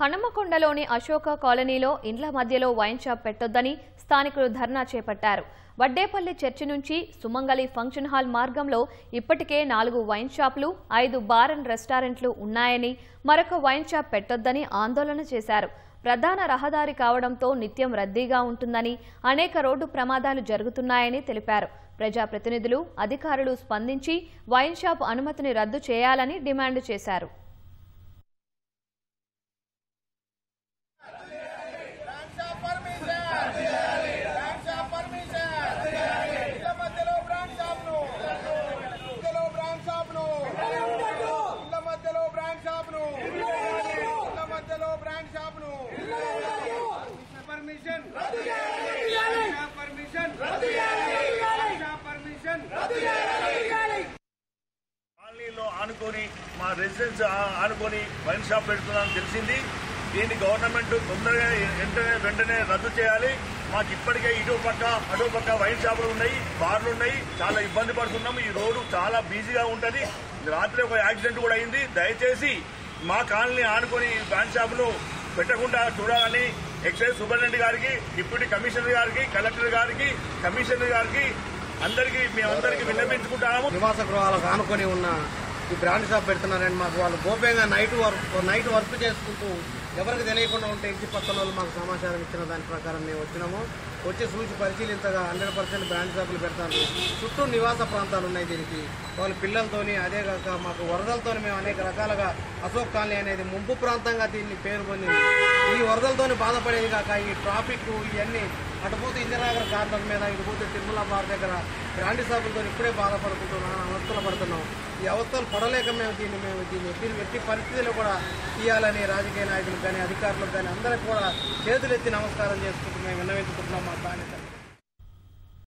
హనుమకొండలోని అశోక కాలనీలో ఇండ్ల మధ్యలో వైన్ షాప్ పెట్టొద్దని స్థానికులు ధర్నా చేపట్టారు. వడ్డేపల్లి చర్చి నుంచి సుమంగళి ఫంక్షన్ హాల్ మార్గంలో ఇప్పటికే 4 వైన్ షాపులు, 5 బార్ అండ్ రెస్టారెంట్లు ఉన్నాయని, మరొక వైన్ షాప్ పెట్టొద్దని ఆందోళన చేశారు. ప్రధాన రహదారి కావడంతో నిత్యం రద్దీగా ఉంటుందని, అనేక రోడ్డు ప్రమాదాలు జరుగుతున్నాయని తెలిపారు. ప్రజాప్రతినిధులు, అధికారులు స్పందించి వైన్ షాప్ అనుమతిని రద్దు చేయాలని డిమాండ్ చేశారు. ఆనుకొని మా రెసిడెన్స్ ఆనుకొని వైన్ షాప్ పెడుతున్నామని తెలిసింది. దీన్ని గవర్నమెంట్ తొందరగా వెంటనే రద్దు చేయాలి. మాకు ఇప్పటికే అటుపక్క వైన్ షాపులు ఉన్నాయి, బార్లు ఉన్నాయి. చాలా ఇబ్బంది పడుతున్నాము. ఈ రోడ్డు చాలా బిజీగా ఉంటుంది. రాత్రి ఒక యాక్సిడెంట్ కూడా అయింది. దయచేసి మా కాలనీ ఆనుకొని వైన్ షాపులు పెట్టకుండా చూడాలని ఎక్సైజ్ సూపరింటెండెంట్ గారికి, డిప్యూటీ కమిషనర్ గారికి, కలెక్టర్ గారికి, కమిషనర్ గారికి మేమందరికీ విన్నపించుకుంటాము. నివాస గృహాలకు ఆనుకొని ఉన్న ఈ బ్రాండ్ షాప్ పెడుతున్నారని మాకు వాళ్ళు గోప్యంగా నైట్ వర్క్ చేసుకుంటూ ఎవరికి తెలియకుండా ఉంటే ఇంటి పక్కన వాళ్ళు మాకు సమాచారం ఇచ్చిన దాని ప్రకారం మేము వచ్చినాము. వచ్చి చూసి పరిశీలించగా 100% బ్రాండ్ షాపులు పెడతారు. చుట్టూ నివాస ప్రాంతాలు ఉన్నాయి. దీనికి వాళ్ళ పిల్లలతోని, అదే కాక మాకు వరదలతో మేము అనేక రకాలుగా అశోక్ కాలనీ అనేది ముంపు ప్రాంతంగా దీన్ని పేరు పొందింది. ఈ వరదలతోని బాధపడేది కాక ఈ ట్రాఫిక్ ఇవన్నీ అటుపోతే ఇందిరానగర్ కార్నర్ మీద, ఇటుపోతే తిరుమల బార్ దగ్గర బ్రాండ్ షాపులతో ఇప్పుడే బాధపడుకుంటున్నాం, అవస్థలు పడుతున్నాం. ఈ అవస్థలు పడలేక మేము దీన్ని ఎట్టి పరిస్థితుల్లో కూడా తీయాలని రాజకీయ నాయకులకు కానీ, అధికారులకు కానీ అందరికి కూడా చేతులెత్తి నమస్కారం చేసుకుంటూ మేము విన్నవించుకుంటున్నాం మా స్థానిక